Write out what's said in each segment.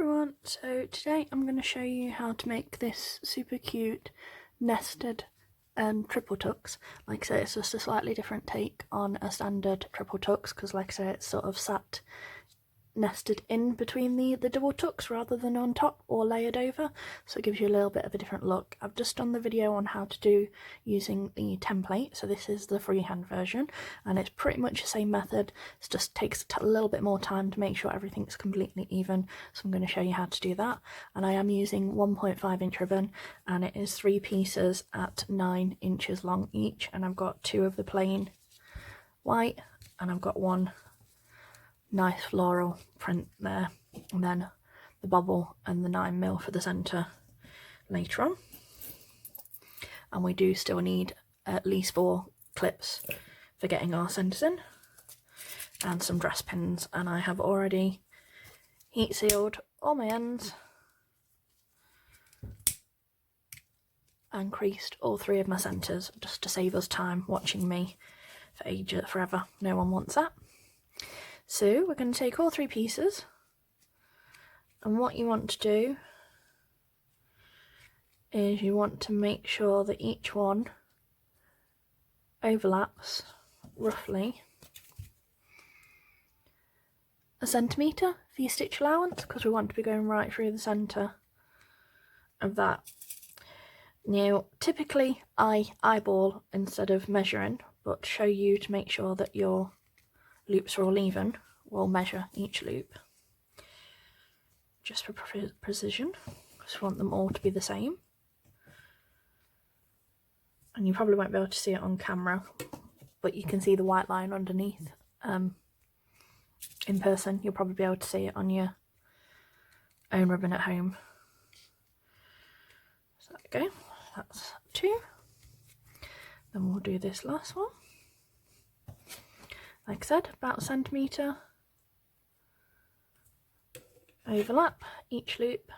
everyone, so today I'm going to show you how to make this super cute nested triple tux. Like I say, it's just a slightly different take on a standard triple tux because like I say, it's sort of sat nested in between the double tucks rather than on top or layered over, so it gives you a little bit of a different look. I've just done the video on how to do using the template, so this is the freehand version and it's pretty much the same method. It just takes a little bit more time to make sure everything's completely even, so I'm going to show you how to do that. And I am using 1.5 inch ribbon and it is 3 pieces at 9 inches long each, and I've got 2 of the plain white and I've got 1 nice floral print there, and then the bobble and the 9mm for the centre later on. And we do still need at least 4 clips for getting our centres in and some dress pins, and I have already heat sealed all my ends and creased all 3 of my centres just to save us time watching me for forever. No one wants that. So we're going to take all 3 pieces, and what you want to do is you want to make sure that each one overlaps roughly a centimetre for your stitch allowance, because we want to be going right through the centre of that. Now typically I eyeball instead of measuring, but to show you to make sure that your loops are all even, we'll measure each loop just for precision, because we want them all to be the same. And you probably won't be able to see it on camera, but you can see the white line underneath. In person you'll probably be able to see it on your own ribbon at home. So there we go, that's 2. Then we'll do this last one. Like I said, about a centimetre overlap each loop.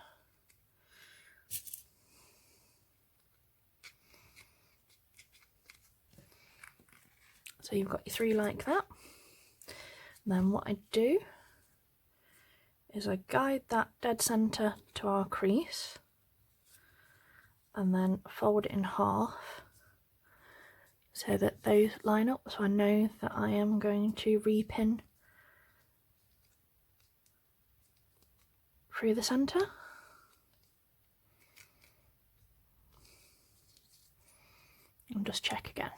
So you've got your 3 like that. And then what I do is I guide that dead centre to our crease and then fold it in half so that those line up, so I know that I am going to repin through the centre. And just check again.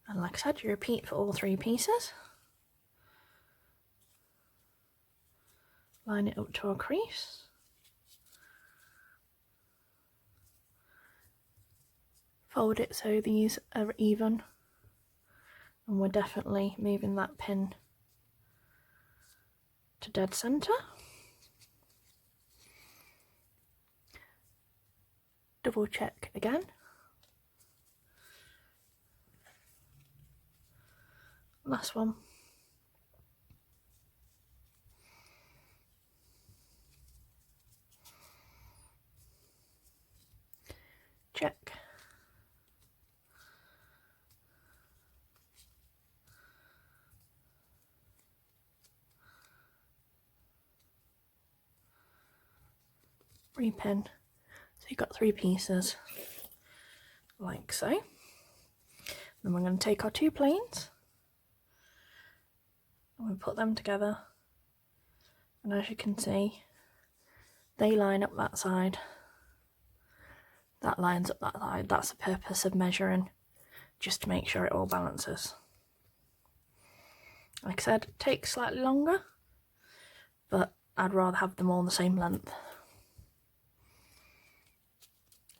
And like I said, you repeat for all 3 pieces. Line it up to our crease. Fold it so these are even, and we're definitely moving that pin to dead centre. Double check again. Last one. Check. Repin. So you've got 3 pieces like so. Then we're going to take our 2 plains and we put them together, and as you can see they line up that side, that lines up that side. That's the purpose of measuring, just to make sure it all balances. Like I said, it takes slightly longer, but I'd rather have them all the same length.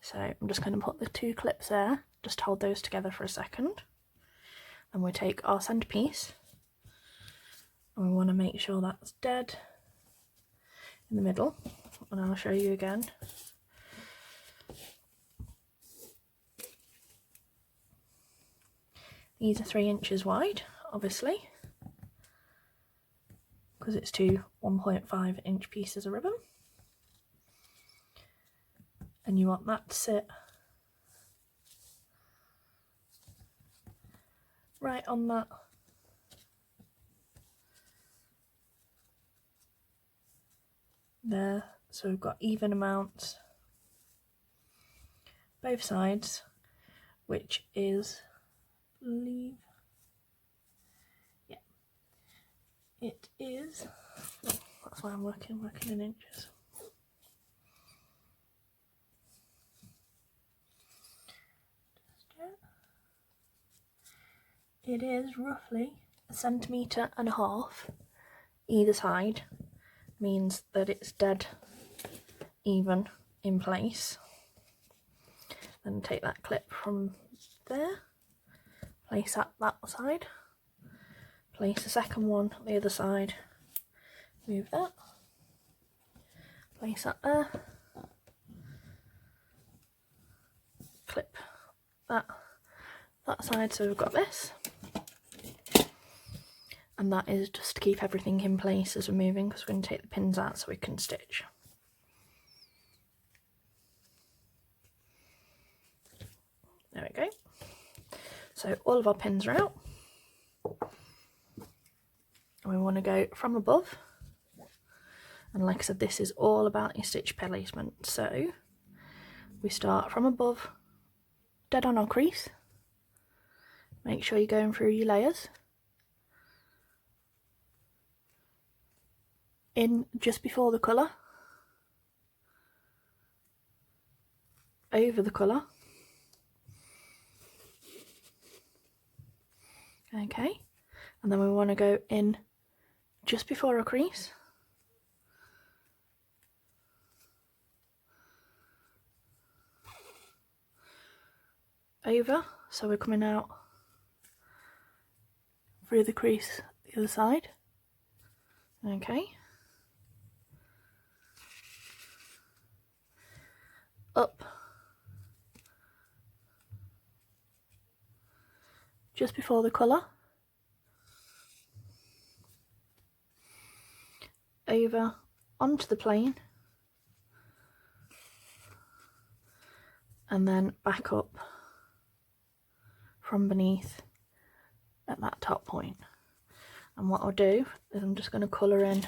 So I'm just going to put the 2 clips there, just hold those together for a second, and we take our centrepiece and we want to make sure that's dead in the middle, and I'll show you again. These are 3 inches wide, obviously, because it's 2 1.5 inch pieces of ribbon. And you want that to sit right on that there, so we've got even amounts both sides, which is, it is, that's why I'm working in inches. It is roughly 1.5 centimetres either side, means that it's dead even in place. Then take that clip from there, place that side, place the second one the other side, move that, place that there, clip that side, so we've got this. And that is just to keep everything in place as we're moving, because we're going to take the pins out so we can stitch. There we go. So all of our pins are out. And we want to go from above. And like I said, this is all about your stitch placement. So we start from above, dead on our crease. Make sure you're going through your layers. In just before the colour, over the colour, okay, and then we want to go in just before a crease, over, so we're coming out through the crease the other side, okay, up, just before the colour, over onto the plain, and then back up from beneath at that top point. And what I'll do is I'm just going to colour in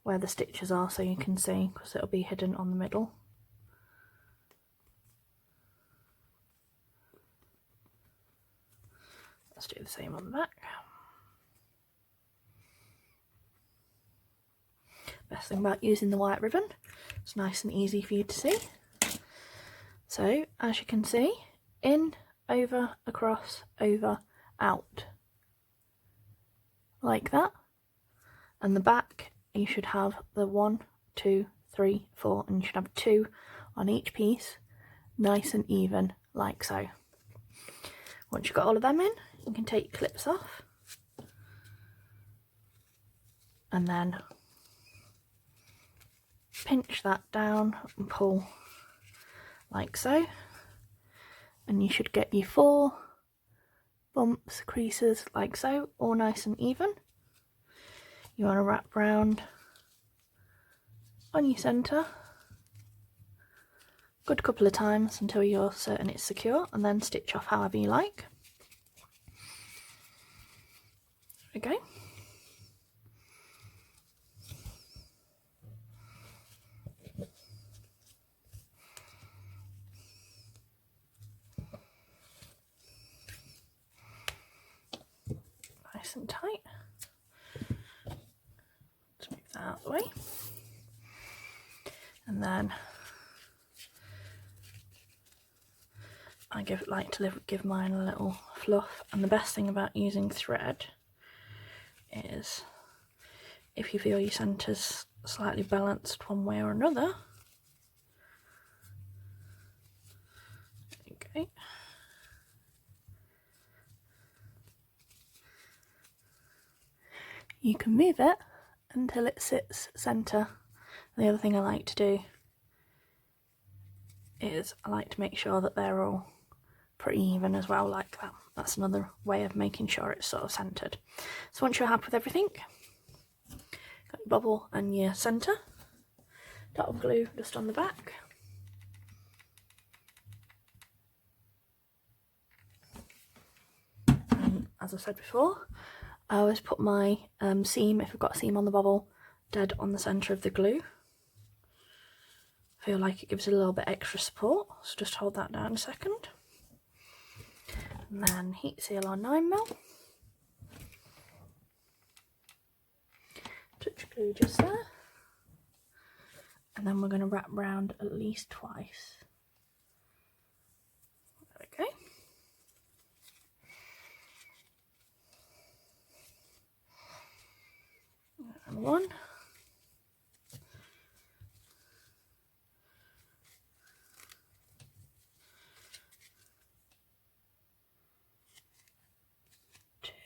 where the stitches are so you can see, because it'll be hidden on the middle. Let's do the same on the back. Best thing about using the white ribbon, it's nice and easy for you to see. So as you can see, in, over, across, over, out, like that. And the back, you should have the 1, 2, 3, 4, and you should have 2 on each piece, nice and even, like so. Once you've got all of them in, you can take your clips off, and then pinch that down and pull like so, and you should get your 4 bumps, creases like so, all nice and even. You want to wrap round on your centre, good couple of times until you're certain it's secure, and then stitch off however you like. Okay. Nice and tight. Let's move that out of the way. And then I like to give mine a little fluff, and the best thing about using thread is if you feel your centre's slightly balanced one way or another, okay, you can move it until it sits centre. The other thing I like to do is I like to make sure that they're all pretty even as well, like that. That's another way of making sure it's sort of centred. So once you're happy with everything, got your bubble and your centre, dot of glue just on the back. And as I said before, I always put my seam, if I've got a seam on the bubble, dead on the centre of the glue. feel like it gives it a little bit extra support, so just hold that down a second. And then heat seal on 9mm. Touch glue just there. And then we're going to wrap round at least twice. There we go. And 1.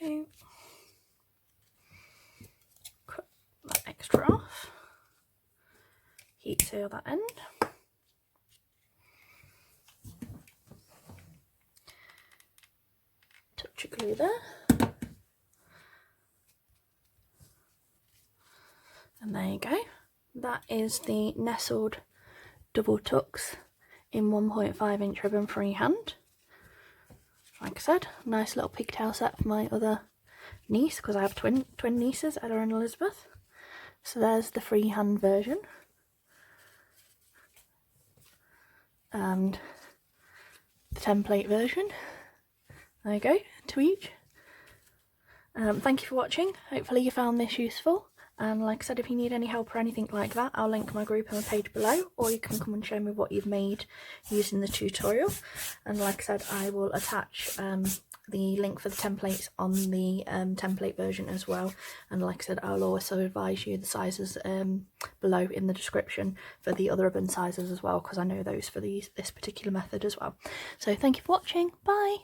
2. Cut that extra off. Heat seal that end. Touch of glue there. And there you go. That is the nestled double tucks in 1.5 inch ribbon freehand. Like I said, nice little pigtail set for my other niece, because I have twin nieces, Ella and Elizabeth. So there's the freehand version. And the template version. There you go, to each. Thank you for watching. Hopefully you found this useful. And like I said, if you need any help or anything like that, I'll link my group on the page below, or you can come and show me what you've made using the tutorial. And like I said, I will attach the link for the templates on the template version as well. And like I said, I'll also advise you the sizes below in the description for the other ribbon sizes as well, because I know those for this particular method as well. So thank you for watching. Bye!